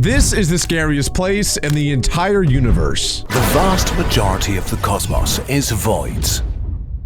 This is the scariest place in the entire universe. The vast majority of the cosmos is voids.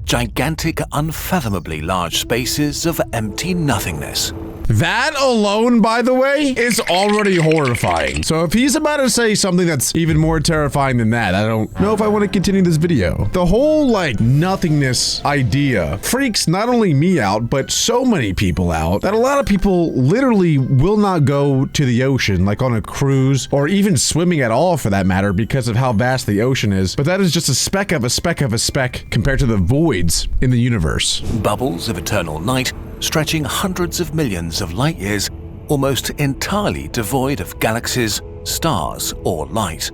Gigantic, unfathomably large spaces of empty nothingness. That alone, by the way, is already horrifying. So if he's about to say something that's even more terrifying than that, I don't know if I want to continue this video. The whole, like, nothingness idea freaks not only me out, but so many people out that a lot of people literally will not go to the ocean, like on a cruise, or even swimming at all for that matter, because of how vast the ocean is. But that is just a speck of a speck of a speck compared to the voids in the universe. Bubbles of eternal night stretching hundreds of millions of light years, almost entirely devoid of galaxies, stars, or light.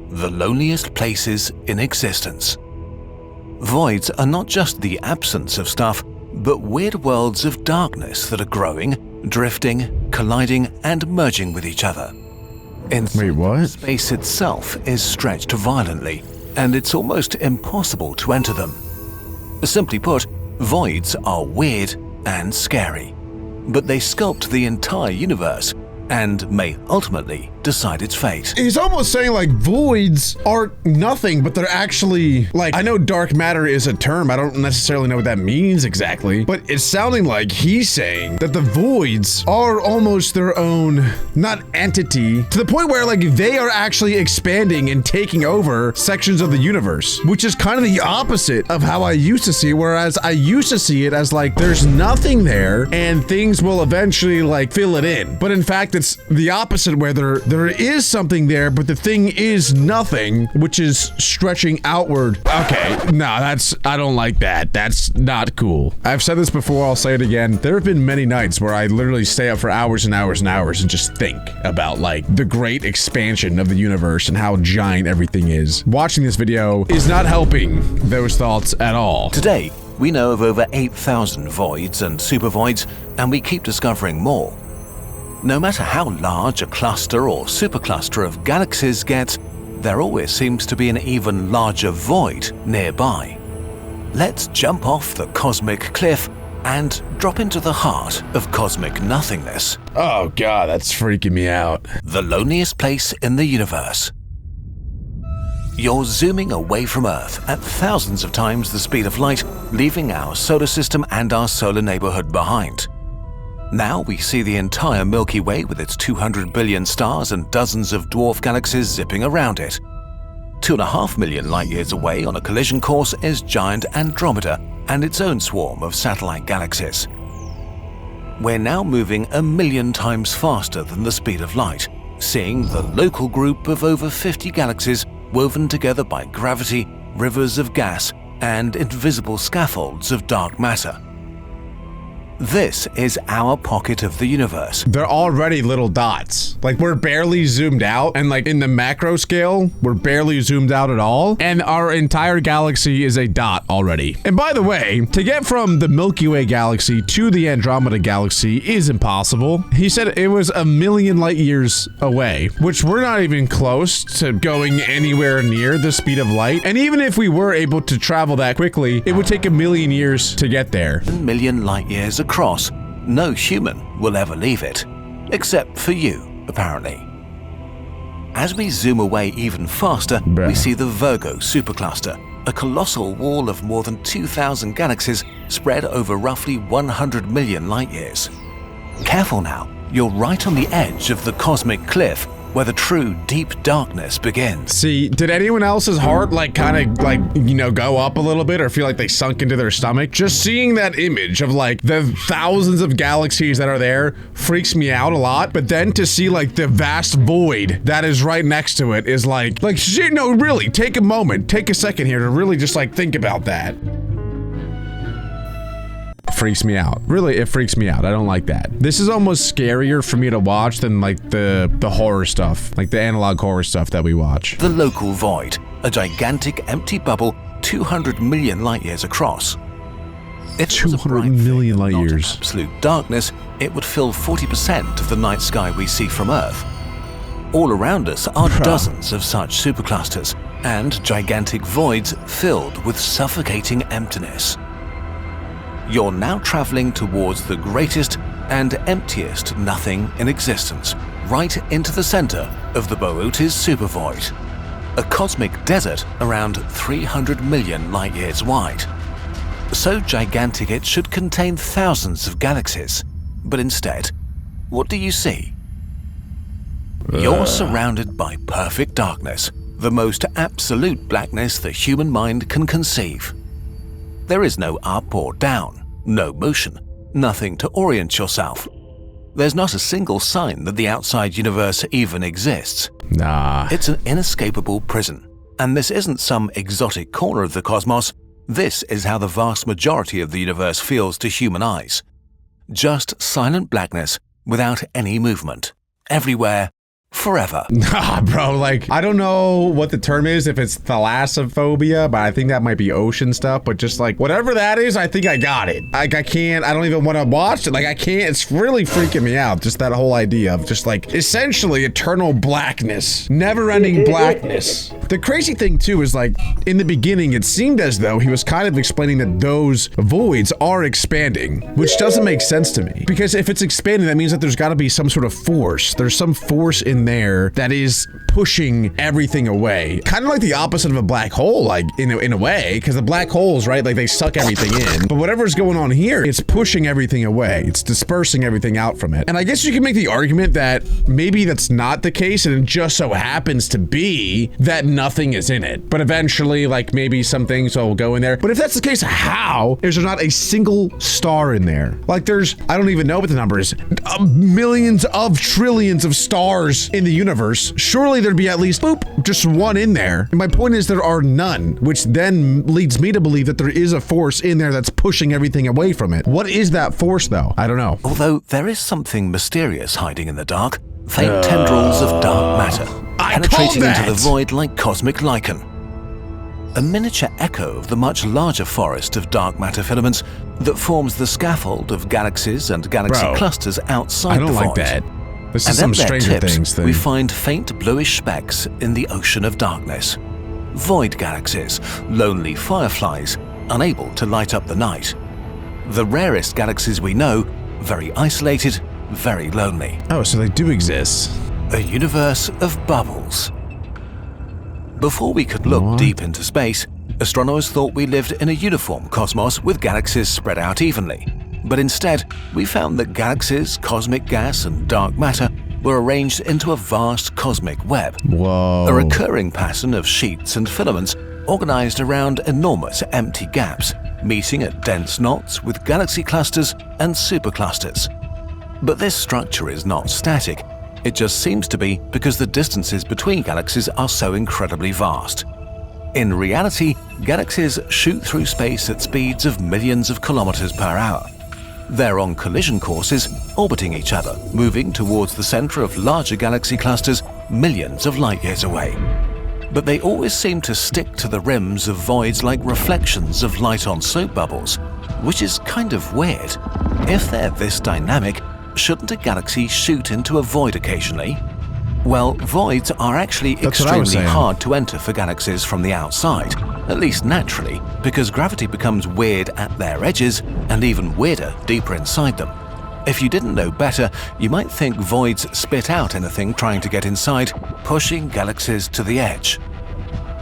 The loneliest places in existence. Voids are not just the absence of stuff, but weird worlds of darkness that are growing, drifting, colliding, and merging with each other. Wait, what? Space itself is stretched violently, and it's almost impossible to enter them. Simply put, voids are weird and scary, but they sculpt the entire universe and may ultimately decide its fate. He's almost saying like voids are nothing, but they're actually like, I know dark matter is a term, I don't necessarily know what that means exactly, but it's sounding like he's saying that the voids are almost their own, not entity, to the point where like they are actually expanding and taking over sections of the universe, which is kind of the opposite of how I used to see it, whereas I used to see it as like there's nothing there and things will eventually like fill it in. But in fact, it's the opposite where there is something there, but the thing is nothing, which is stretching outward. Okay, no, I don't like that. That's not cool. I've said this before, I'll say it again. There have been many nights where I literally stay up for hours and hours and hours and just think about like the great expansion of the universe and how giant everything is. Watching this video is not helping those thoughts at all. Today, we know of over 8,000 voids and supervoids, and we keep discovering more. No matter how large a cluster or supercluster of galaxies gets, there always seems to be an even larger void nearby. Let's jump off the cosmic cliff and drop into the heart of cosmic nothingness. Oh god, that's freaking me out. The loneliest place in the universe. You're zooming away from Earth at thousands of times the speed of light, leaving our solar system and our solar neighborhood behind. Now we see the entire Milky Way with its 200 billion stars and dozens of dwarf galaxies zipping around it. 2.5 million light-years away on a collision course is giant Andromeda and its own swarm of satellite galaxies. We're now moving 1 million times faster than the speed of light, seeing the local group of over 50 galaxies woven together by gravity, rivers of gas, and invisible scaffolds of dark matter. This is our pocket of the universe. They're already little dots. Like we're barely zoomed out, and like in the macro scale, we're barely zoomed out at all. And our entire galaxy is a dot already. And by the way, to get from the Milky Way galaxy to the Andromeda galaxy is impossible. He said it was 1 million light years away, which we're not even close to going anywhere near the speed of light. And even if we were able to travel that quickly, it would take 1 million years to get there. 1 million light years across, no human will ever leave it, except for you, apparently. As we zoom away even faster, we see the Virgo supercluster, a colossal wall of more than 2,000 galaxies spread over roughly 100 million light years. Careful now, you're right on the edge of the cosmic cliff where the true deep darkness begins. See, did anyone else's heart kind of go up a little bit or feel like they sunk into their stomach? Just seeing that image of like the thousands of galaxies that are there freaks me out a lot. But then to see like the vast void that is right next to it is like shit, no, really, take a moment, take a second here to really just like think about that. Freaks me out. Really, it freaks me out. I don't like that. This is almost scarier for me to watch than like the horror stuff, like the analog horror stuff that we watch. The local void, a gigantic empty bubble 200 million light years across. If 200 million light years. Absolute darkness, it would fill 40% of the night sky we see from Earth. All around us are dozens of such superclusters and gigantic voids filled with suffocating emptiness. You're now traveling towards the greatest and emptiest nothing in existence, right into the center of the Boötes supervoid, a cosmic desert around 300 million light-years wide. So gigantic it should contain thousands of galaxies, but instead, what do you see? You're surrounded by perfect darkness, the most absolute blackness the human mind can conceive. There is no up or down, no motion, nothing to orient yourself. There's not a single sign that the outside universe even exists. Nah. It's an inescapable prison. And this isn't some exotic corner of the cosmos. This is how the vast majority of the universe feels to human eyes. Just silent blackness without any movement. Everywhere, forever. Nah, bro, like, I don't know what the term is, if it's thalassophobia, but I think that might be ocean stuff, but just like, whatever that is, I think I got it. Like, I don't even want to watch it. Like, I can't, it's really freaking me out, just that whole idea of just like, essentially eternal blackness, never-ending blackness. The crazy thing too is like, in the beginning, it seemed as though he was kind of explaining that those voids are expanding, which doesn't make sense to me. Because if it's expanding, that means that there's got to be some sort of force. There's some force in there that is pushing everything away. Kind of like the opposite of a black hole, like in a way, because the black holes, right, like they suck everything in. But whatever's going on here, it's pushing everything away. It's dispersing everything out from it. And I guess you can make the argument that maybe that's not the case, and it just so happens to be that nothing is in it. But eventually, like maybe some things will go in there. But if that's the case, how is there not a single star in there? Like there's, I don't even know what the number is, millions of trillions of stars in the universe. Surely there'd be at least, boop, just one in there. And my point is there are none, which then leads me to believe that there is a force in there that's pushing everything away from it. What is that force though? I don't know. Although there is something mysterious hiding in the dark, faint tendrils of dark matter, penetrating into the void like cosmic lichen. A miniature echo of the much larger forest of dark matter filaments that forms the scaffold of galaxies and galaxy clusters outside the void. I don't like that. This is some Stranger Things thing. We find faint bluish specks in the ocean of darkness. Void galaxies, lonely fireflies, unable to light up the night. The rarest galaxies we know, very isolated, very lonely. Oh, so they do exist. A universe of bubbles. Before we could look deep into space, astronomers thought we lived in a uniform cosmos with galaxies spread out evenly. But instead, we found that galaxies, cosmic gas, and dark matter were arranged into a vast cosmic web. Whoa. A recurring pattern of sheets and filaments organized around enormous empty gaps, meeting at dense knots with galaxy clusters and superclusters. But this structure is not static. It just seems to be because the distances between galaxies are so incredibly vast. In reality, galaxies shoot through space at speeds of millions of kilometers per hour. They're on collision courses, orbiting each other, moving towards the center of larger galaxy clusters millions of light-years away. But they always seem to stick to the rims of voids like reflections of light on soap bubbles, which is kind of weird. If they're this dynamic, shouldn't a galaxy shoot into a void occasionally? Well, voids are actually extremely hard to enter for galaxies from the outside, at least naturally, because gravity becomes weird at their edges and even weirder deeper inside them. If you didn't know better, you might think voids spit out anything trying to get inside, pushing galaxies to the edge.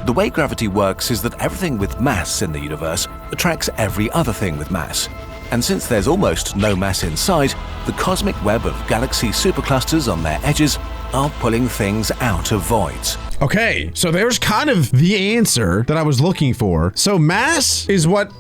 The way gravity works is that everything with mass in the universe attracts every other thing with mass. And since there's almost no mass inside, the cosmic web of galaxy superclusters on their edges are pulling things out of voids. Okay, so there's kind of the answer that I was looking for. So mass is what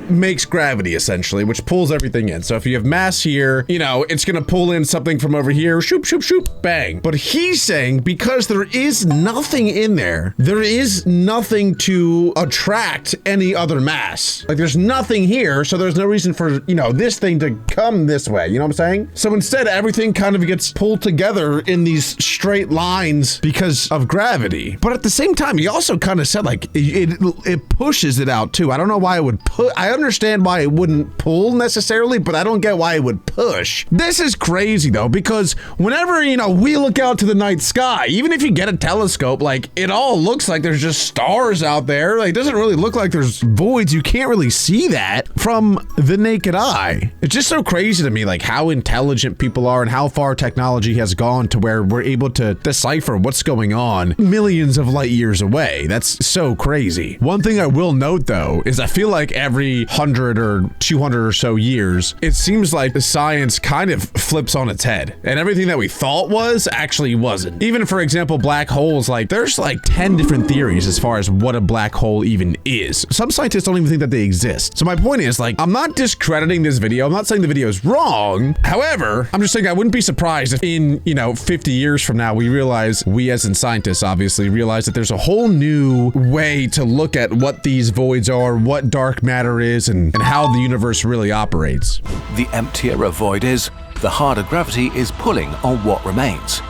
makes gravity, essentially, which pulls everything in. So if you have mass here, you know, it's gonna pull in something from over here, shoop, shoop, shoop, bang. But he's saying because there is nothing in there, there is nothing to attract any other mass. Like there's nothing here, so there's no reason for, you know, this thing to come this way, you know what I'm saying? So instead, everything kind of gets pulled together in these straight lines because of gravity. But at the same time, he also kind of said like, it pushes it out too. I don't know why it would put, I understand why it wouldn't pull necessarily, but I don't get why it would push. This is crazy though, because whenever, you know, we look out to the night sky, even if you get a telescope, like it all looks like there's just stars out there. Like, it doesn't really look like there's voids. You can't really see that from the naked eye. It's just so crazy to me, like how intelligent people are and how far technology has gone to where we're able to decipher what's going on millions of light years away. That's so crazy. One thing I will note though, is I feel like every 100 or 200 or so years, it seems like the science kind of flips on its head and everything that we thought was actually wasn't. Even for example, black holes, like there's like 10 different theories as far as what a black hole even is. Some scientists don't even think that they exist. So my point is, like, I'm not discrediting this video. I'm not saying the video is wrong. However, I'm just saying I wouldn't be surprised if in, you know, 50 years from now, we as in scientists obviously realize that there's a whole new way to look at what these voids are, what dark matter is, and how the universe really operates. The emptier a void is, the harder gravity is pulling on what remains.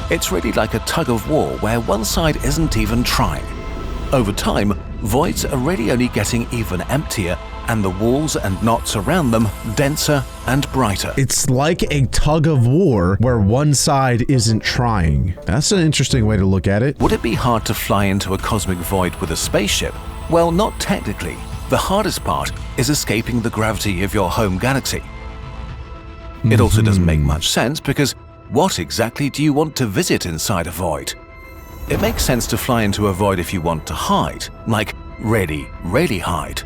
It's really like a tug of war where one side isn't even trying. Over time, voids are really only getting even emptier, and the walls and knots around them denser and brighter. It's like a tug of war where one side isn't trying. That's an interesting way to look at it. Would it be hard to fly into a cosmic void with a spaceship? Well, not technically. The hardest part is escaping the gravity of your home galaxy. It also doesn't make much sense because what exactly do you want to visit inside a void? It makes sense to fly into a void if you want to hide, like really, really hide.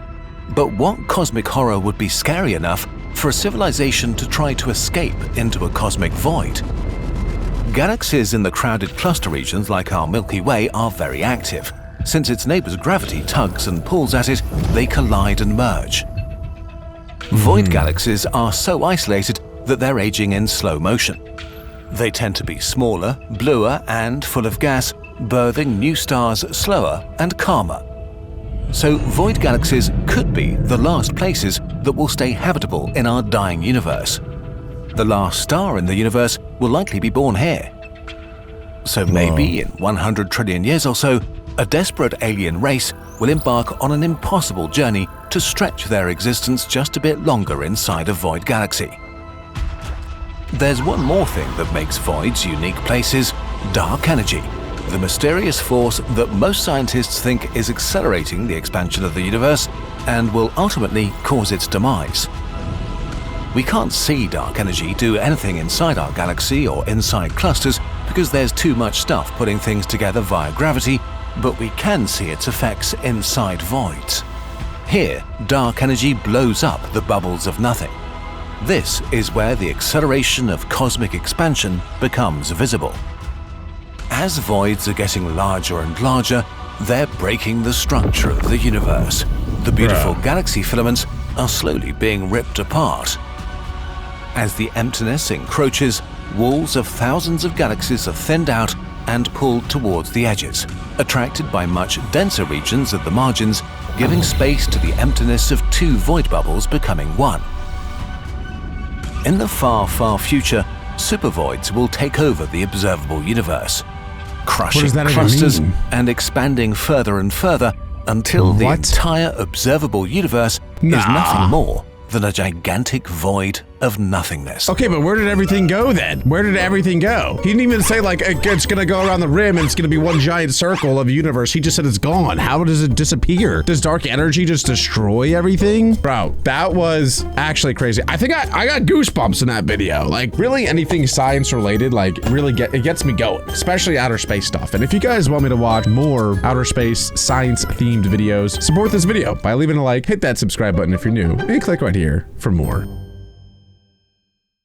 But what cosmic horror would be scary enough for a civilization to try to escape into a cosmic void? Galaxies in the crowded cluster regions like our Milky Way are very active. Since its neighbor's gravity tugs and pulls at it, they collide and merge. Void galaxies are so isolated that they're aging in slow motion. They tend to be smaller, bluer, and full of gas, birthing new stars slower and calmer. So void galaxies could be the last places that will stay habitable in our dying universe. The last star in the universe will likely be born here. So maybe in 100 trillion years or so, a desperate alien race will embark on an impossible journey to stretch their existence just a bit longer inside a void galaxy. There's one more thing that makes voids unique places: dark energy, the mysterious force that most scientists think is accelerating the expansion of the universe and will ultimately cause its demise. We can't see dark energy do anything inside our galaxy or inside clusters because there's too much stuff putting things together via gravity, but we can see its effects inside voids. Here, dark energy blows up the bubbles of nothing. This is where the acceleration of cosmic expansion becomes visible. As voids are getting larger and larger, they're breaking the structure of the universe. The beautiful galaxy filaments are slowly being ripped apart. As the emptiness encroaches, walls of thousands of galaxies are thinned out and pulled towards the edges, attracted by much denser regions at the margins, giving space to the emptiness of two void bubbles becoming one. In the far, far future, supervoids will take over the observable universe, crushing clusters and expanding further and further until the entire observable universe is nothing more than a gigantic void of nothingness. Okay, but where did everything go then? Where did everything go? He didn't even say like it's gonna go around the rim and it's gonna be one giant circle of universe. He just said it's gone. How does it disappear? Does dark energy just destroy everything? Bro, that was actually crazy. I think I got goosebumps in that video. Like really anything science related, like really it gets me going, especially outer space stuff. And if you guys want me to watch more outer space science themed videos, support this video by leaving a like, hit that subscribe button if you're new, and click right here for more.